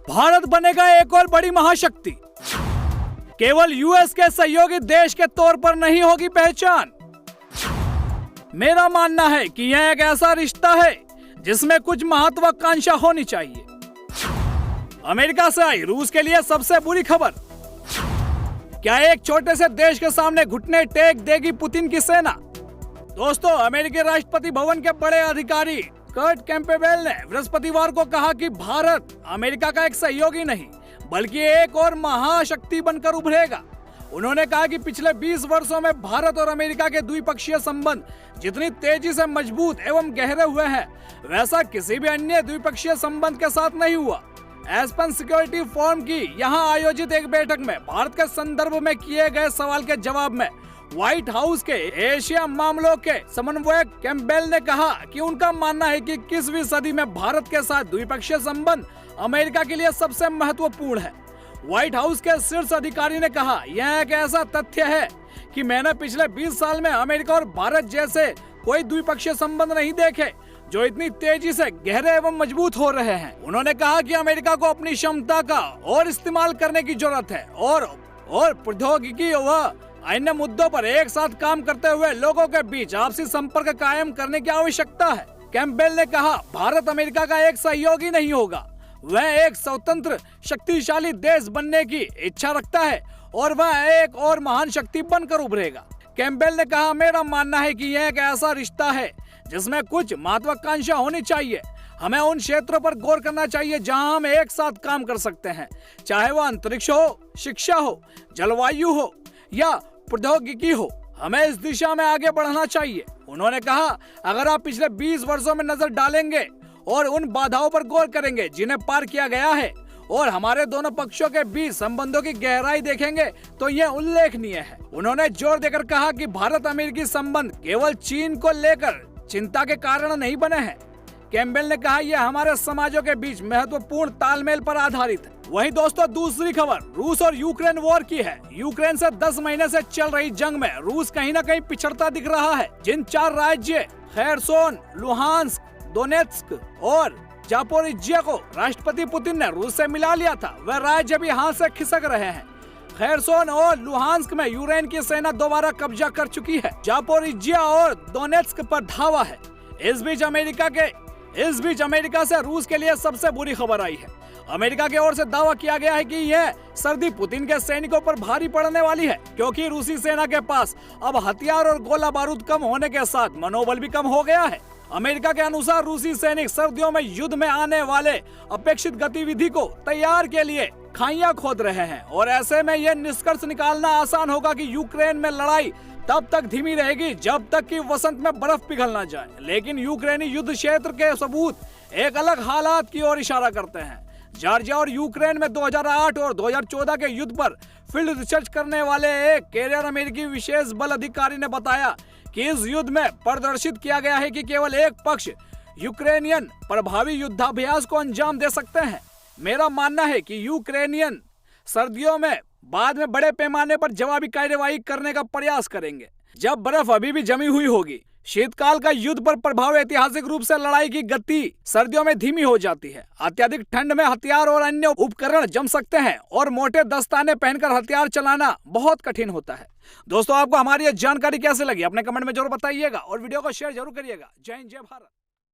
भारत बनेगा एक और बड़ी महाशक्ति। केवल यूएस के सहयोगी देश के तौर पर नहीं होगी पहचान। मेरा मानना है कि यह एक ऐसा रिश्ता है जिसमें कुछ महत्वाकांक्षा होनी चाहिए। अमेरिका से आई रूस के लिए सबसे बुरी खबर। क्या एक छोटे से देश के सामने घुटने टेक देगी पुतिन की सेना? दोस्तों, अमेरिकी राष्ट्रपति भवन के बड़े अधिकारी कर्ट कैम्पबेल ने बृहस्पतिवार को कहा कि भारत अमेरिका का एक सहयोगी नहीं बल्कि एक और महाशक्ति बनकर उभरेगा। उन्होंने कहा कि पिछले 20 वर्षों में भारत और अमेरिका के द्विपक्षीय संबंध जितनी तेजी से मजबूत एवं गहरे हुए हैं, वैसा किसी भी अन्य द्विपक्षीय संबंध के साथ नहीं हुआ। एस्पेन सिक्योरिटी फोरम की यहां आयोजित एक बैठक में भारत के संदर्भ में किए गए सवाल के जवाब में व्हाइट हाउस के एशिया मामलों के समन्वयक कैम्पबेल ने कहा कि उनका मानना है कि 21वीं सदी में भारत के साथ द्विपक्षीय संबंध अमेरिका के लिए सबसे महत्वपूर्ण है। व्हाइट हाउस के शीर्ष अधिकारी ने कहा, यह एक ऐसा तथ्य है कि मैंने पिछले 20 साल में अमेरिका और भारत जैसे कोई द्विपक्षीय संबंध नहीं देखे जो इतनी तेजी से गहरे एवं मजबूत हो रहे हैं। उन्होंने कहा कि अमेरिका को अपनी क्षमता का और इस्तेमाल करने की जरूरत है और प्रौद्योगिकी व अन्य मुद्दों पर एक साथ काम करते हुए लोगों के बीच आपसी संपर्क कायम करने की आवश्यकता है। कैम्पबेल ने कहा, भारत अमेरिका का एक सहयोगी नहीं होगा, वह एक स्वतंत्र शक्तिशाली देश बनने की इच्छा रखता है और वह एक और महान शक्ति बनकर उभरेगा। कैम्पबेल ने कहा, मेरा मानना है कि यह एक ऐसा रिश्ता है जिसमें कुछ महत्वाकांक्षा होनी चाहिए। हमें उन क्षेत्रों पर गौर करना चाहिए जहां हम एक साथ काम कर सकते हैं, चाहे वह अंतरिक्ष हो, शिक्षा हो, जलवायु हो या प्रौद्योगिकी हो। हमें इस दिशा में आगे बढ़ना चाहिए। उन्होंने कहा, अगर आप पिछले 20 वर्षों में नजर डालेंगे और उन बाधाओं पर गौर करेंगे जिन्हें पार किया गया है और हमारे दोनों पक्षों के बीच संबंधों की गहराई देखेंगे तो यह उल्लेखनीय है। उन्होंने जोर देकर कहा कि भारत अमेरिकी संबंध केवल चीन को लेकर चिंता के कारण नहीं बने हैं। कैम्पबेल ने कहा, यह हमारे समाजों के बीच महत्वपूर्ण तालमेल पर आधारित है। वहीं दोस्तों, दूसरी खबर रूस और यूक्रेन वॉर की है। यूक्रेन से 10 महीने से चल रही जंग में रूस कहीं न कहीं पिछड़ता दिख रहा है। जिन 4 राज्य खेरसोन, लुहांस्क, दोनेत्स्क और जापोरिजिया को राष्ट्रपति पुतिन ने रूस से मिला लिया था, वह राज्य भी हाथ से खिसक रहे हैं। खेरसोन और लुहांस्क में यूक्रेन की सेना दोबारा कब्जा कर चुकी है। जापोरिजिया और दोनेत्स्क पर धावा है। इस बीच अमेरिका से रूस के लिए सबसे बुरी खबर आई है। अमेरिका की ओर से दावा किया गया है कि यह सर्दी पुतिन के सैनिकों पर भारी पड़ने वाली है, क्योंकि रूसी सेना के पास अब हथियार और गोला बारूद कम होने के साथ मनोबल भी कम हो गया है। अमेरिका के अनुसार रूसी सैनिक सर्दियों में युद्ध में आने वाले अपेक्षित गतिविधि को तैयार के लिए खाइयां खोद रहे हैं और ऐसे में यह निष्कर्ष निकालना आसान होगा कि यूक्रेन में लड़ाई तब तक धीमी रहेगी जब तक कि वसंत में बर्फ पिघल ना जाए। लेकिन यूक्रेनी युद्ध क्षेत्र के सबूत एक अलग हालात की ओर इशारा करते हैं। जॉर्जिया और यूक्रेन में 2008 और 2014 के युद्ध पर फील्ड रिसर्च करने वाले एक कैरियर अमेरिकी विशेष बल अधिकारी ने बताया कि इस युद्ध में प्रदर्शित किया गया है कि केवल एक पक्ष यूक्रेनियन प्रभावी युद्धाभ्यास को अंजाम दे सकते हैं। मेरा मानना है कि यूक्रेनियन सर्दियों में बाद में बड़े पैमाने पर जवाबी कार्यवाही करने का प्रयास करेंगे जब बर्फ अभी भी जमी हुई होगी। शीतकाल का युद्ध पर प्रभाव ऐतिहासिक रूप से लड़ाई की गति सर्दियों में धीमी हो जाती है। अत्यधिक ठंड में हथियार और अन्य उपकरण जम सकते हैं और मोटे दस्ताने पहनकर हथियार चलाना बहुत कठिन होता है। दोस्तों, आपको हमारी यह जानकारी कैसे लगी अपने कमेंट में जरूर बताइएगा और वीडियो को शेयर जरूर करिएगा। जय हिंद, जय भारत।